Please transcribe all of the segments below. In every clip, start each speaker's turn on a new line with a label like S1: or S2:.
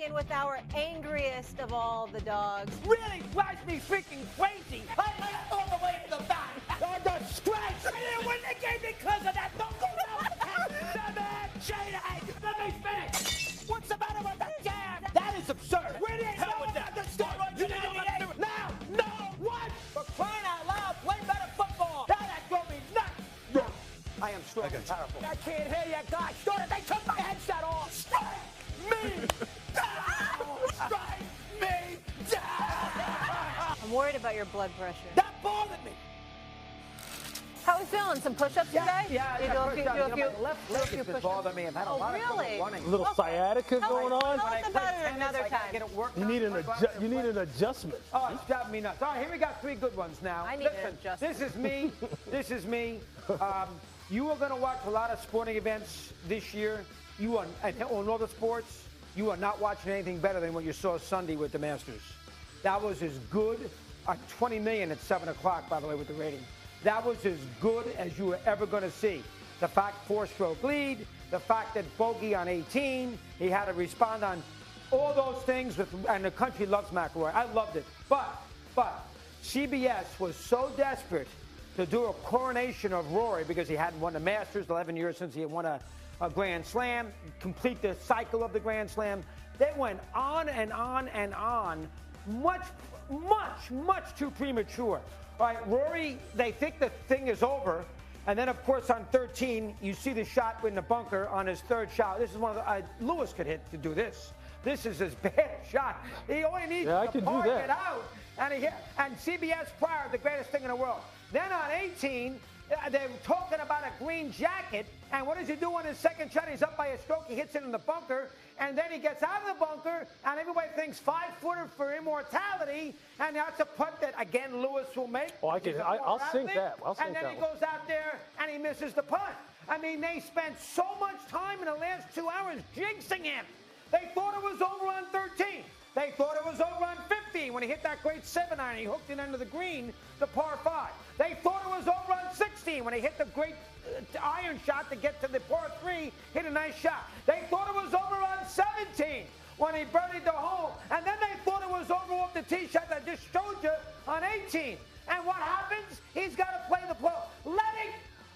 S1: in with our angriest of all the dogs.
S2: Really drives me freaking crazy. I went all the way to the back. The scratch. I didn't win the game because of that. Don't go out. Jayden, let me finish. What's the matter with the jam? That is absurd. We didn't know about the start. You didn't know how to do it. Now, no, what? For crying out loud, play better football. Now that drove me nuts. I am strong and powerful. I can't hear you guys. They took my headset off. Strike me down. Strike me down.
S1: I'm worried about your blood pressure.
S2: That bothered me.
S1: How are we feeling? Some push-ups today?
S2: Yeah. Left leg is bothering me. I've had a lot of trouble running.
S3: A little sciatica going on.
S1: Tell us about it another time.
S3: You need an adjustment.
S2: Oh, it's driving me nuts. All right, here we got 3 good ones now.
S1: I need an adjustment.
S2: This is me. You are going to watch a lot of sporting events this year. You are on all the sports. You are not watching anything better than what you saw Sunday with the Masters. That was as good. 20 million at 7 o'clock, by the way, with the rating. That was as good as you were ever going to see. The fact 4-stroke lead, the fact that bogey on 18, he had to respond on all those things, and the country loves McIlroy. I loved it. But CBS was so desperate to do a coronation of Rory because he hadn't won the Masters, 11 years since he had won a Grand Slam, complete the cycle of the Grand Slam. They went on and on and on, much too premature. All right, Rory, they think the thing is over. And then, of course, on 13, you see the shot in the bunker on his third shot. This is one of the Lewis could hit to do this. This is his bad shot. He only needs to park it out. And CBS prior, the greatest thing in the world. Then on 18, they're talking about a green jacket. And what does he do on his second shot? He's up by a stroke. He hits it in the bunker. And then he gets out of the bunker. And everybody thinks 5-footer for immortality. And that's a putt that, again, Lewis will make.
S3: Oh, I'll sink that.
S2: And then he goes out there and he misses the putt. I mean, they spent so much time in the last 2 hours jinxing him. They thought it was over on 13. They thought it was over on 15 when he hit that great 7-iron. He hooked it under the green, the par 5. They thought it was over on 16 when he hit the great iron shot to get to the par 3, hit a nice shot. They thought it was over on 17 when he birdied the hole. And then they thought it was over off the tee shot that I just showed you on 18. And what happens? He's got to play the blow.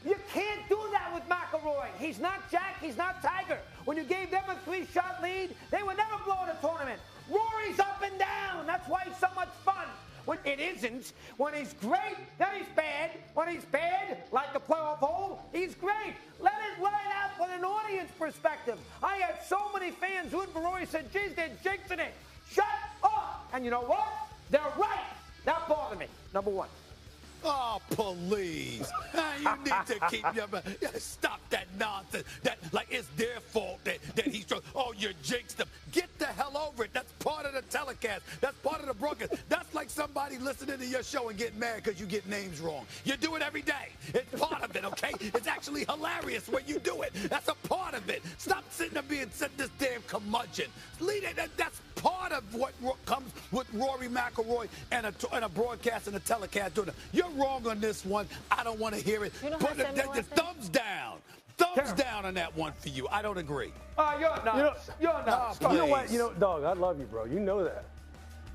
S2: You can't do that with McIlroy. He's not Jack. He's not Tiger. When you gave them a 3-shot lead, they would never blow the tournament. Rory's up and down. That's why he's so much fun. When it isn't. When he's great, then he's bad. When he's bad, like the playoff hole, he's great. Let it out with an audience perspective. I had so many fans rooting for Rory said, geez, they're jinxing it. Shut up. And you know what? They're right. That bothered me. Number 1.
S4: Oh, please. You need to keep your stop that nonsense. That like it's their fault that he's you jinxed him. Get the hell over it. That's part of the telecast. That's part of the broadcast. That's like somebody listening to your show and getting mad because you get names wrong. You do it every day. It's part of it, okay? It's actually hilarious when you do it. That's a part of it. Stop sitting there being this damn curmudgeon. That's part of what comes with Rory McIlroy and a broadcast and a telecast doing it. You're wrong on this one. I don't want to hear it. Put the thumbs down. Thumbs down on that one for you. I don't agree.
S2: You're nuts. You're nuts.
S3: You know what? Dog, I love you, bro. You know that.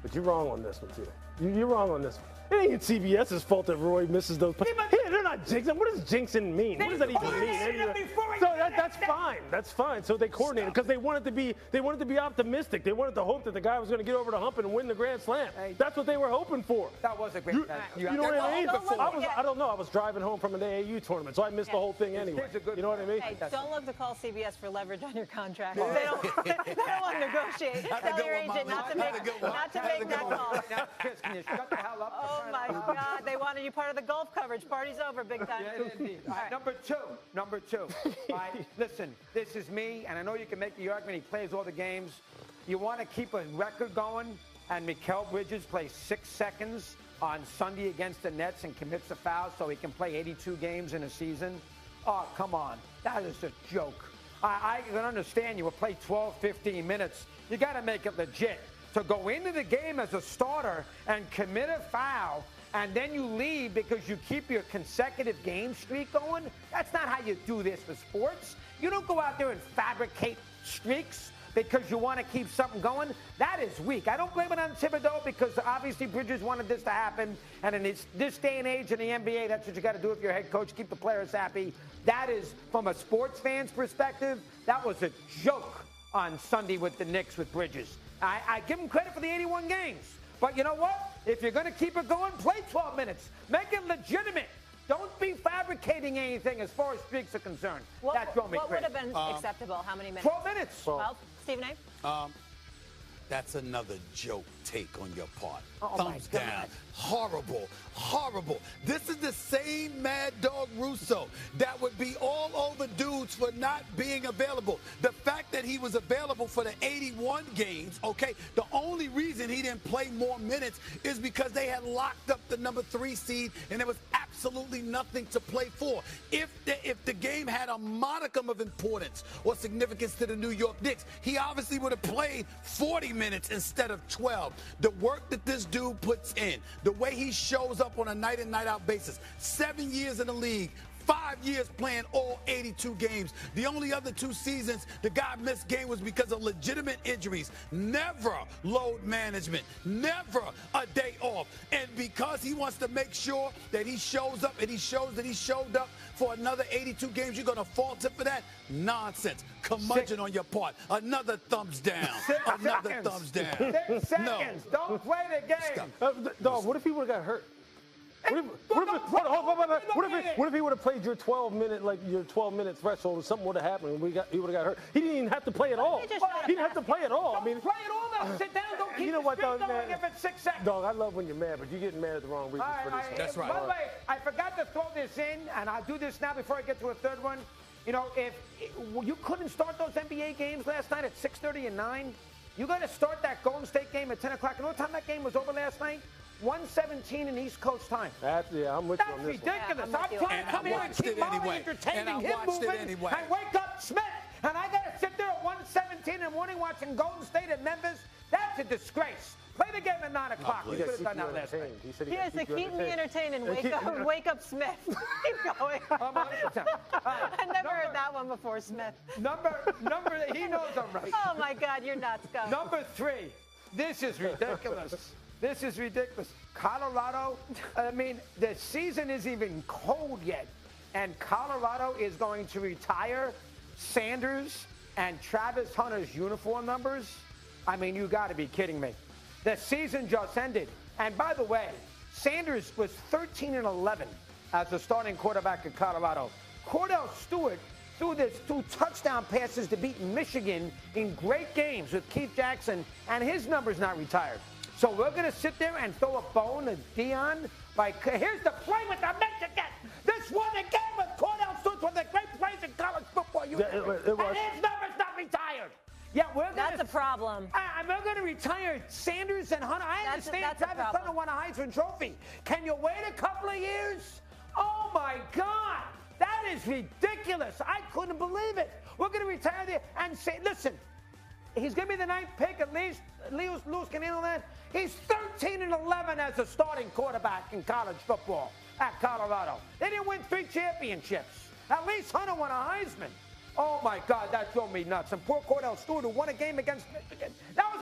S3: But you're wrong on this one, too. You're wrong on this one. It ain't CBS's fault that Roy misses those plays. They're not jinxing. What does jinxing mean? What does that even mean? So that's fine. That's fine. So they coordinated because they wanted to be optimistic. They wanted to hope that the guy was going to get over the hump and win the Grand Slam. That's what they were hoping for.
S2: That was a great time.
S3: You know what I mean? I don't know. I was driving home from an AAU tournament, so I missed the whole thing anyway. You know what I mean?
S1: Hey, don't look to call CBS for leverage on your contract. They don't want to negotiate. Tell your agent not to make that call.
S2: Now, Chris, can you shut the hell up?
S1: Oh, my God. They wanted you part of the golf coverage. Party's over, big time.
S2: Yeah, indeed. All right. Number two. All right, listen, this is me, and I know you can make the argument he plays all the games. You want to keep a record going, and Mikal Bridges plays 6 seconds on Sunday against the Nets and commits a foul so he can play 82 games in a season. Oh, come on. That is a joke. I can understand you will play 12, 15 minutes. You got to make it legit. To go into the game as a starter and commit a foul and then you leave because you keep your consecutive game streak going, that's not how you do this for sports. You don't go out there and fabricate streaks. because you want to keep something going, that is weak. I don't blame it on Thibodeau because obviously Bridges wanted this to happen. And in this day and age in the NBA, that's what you got to do if you're a head coach, keep the players happy. That is, from a sports fan's perspective, that was a joke on Sunday with the Knicks with Bridges. I give him credit for the 81 games. But you know what? If you're going to keep it going, play 12 minutes. Make it legitimate. Don't be fabricating anything as far as streaks are concerned. That drove me
S1: What
S2: crazy.
S1: would have been acceptable? How many minutes?
S2: 12 minutes.
S1: 12. Stephen A?
S4: That's another joke take on your part.
S2: Oh,
S4: Thumbs down. Horrible. Horrible. This is the same Mad Dog Russo that would be all over dudes for not being available. The fact that he was available for the 81 games, okay, the only reason he didn't play more minutes is because they had locked up the number 3 seed and there was absolutely nothing to play for. If the game had a modicum of importance or significance to the New York Knicks, he obviously would have played 40 minutes instead of 12. The work that this dude puts in, the way he shows up on a night in, night out basis, 7 years in the league, 5 years playing all 82 games. The only other 2 seasons the guy missed game was because of legitimate injuries. Never load management. Never a day off. And because he wants to make sure that he shows up and he shows that he showed up for another 82 games, you're going to fault him for that? Nonsense. Curmudgeon on your part. Another thumbs down. Another thumbs down.
S2: 6 seconds.
S4: No.
S2: Don't play the game.
S3: Dog, what if he would have got hurt? What if he would have played your 12-minute threshold or something would have happened and he would have got hurt? He didn't even have to play at all. He didn't have to play at all.
S2: Don't play at all now. Sit down. Don't keep the streak going if it's 6 seconds.
S3: Dog, I love when you're mad, but you're getting mad at the wrong reasons for this.
S4: That's right.
S2: By the way, I forgot to throw this in, and I'll do this now before I get to a third one. You know, if you couldn't start those NBA games last night at 6:30 and 9, you got to start that Golden State game at 10 o'clock. You know what time that game was over last night? 1:17 in East Coast time.
S3: I'm with you on this
S2: That's ridiculous.
S1: Yeah,
S2: I'm trying to come here and keep Molly entertaining him moving and wake up Smith. And I got to sit there at 1:17 in the morning watching Golden State and Memphis. That's a disgrace. Play the game at 9 o'clock.
S3: He
S2: could have done that last night.
S3: He
S1: Yes, to keep me entertained and wake up Smith. Keep going.
S2: 100%.
S1: I never heard that one before, Smith.
S2: Number, he knows I'm right.
S1: Oh, my God, you're nuts. Go.
S2: Number 3. This is ridiculous. This is ridiculous. Colorado, I mean, the season isn't even cold yet, and Colorado is going to retire Sanders and Travis Hunter's uniform numbers. I mean, you got to be kidding me. The season just ended. And by the way, Sanders was 13-11 as the starting quarterback in Colorado. Cordell Stewart threw 2 touchdown passes to beat Michigan in great games with Keith Jackson, and his number's not retired. So we're going to sit there and throw a bone at Dion. Here's the play with the Michigan. This won the game with Cordell Stewart, one of the great plays in college football. And his number's not retired. Yeah,
S1: That's a problem.
S2: We're going to retire Sanders and Hunter. I understand Travis Hunter won a Heisman Trophy. Can you wait a couple of years? Oh, my God. That is ridiculous. I couldn't believe it. We're going to retire there and say, listen, he's going to be the 9th pick at least. Lewis can handle that. He's 13-11 as a starting quarterback in college football at Colorado. They didn't win 3 championships. At least Hunter won a Heisman. Oh, my God, that drove me nuts. And poor Cordell Stewart, who won a game against Michigan. That was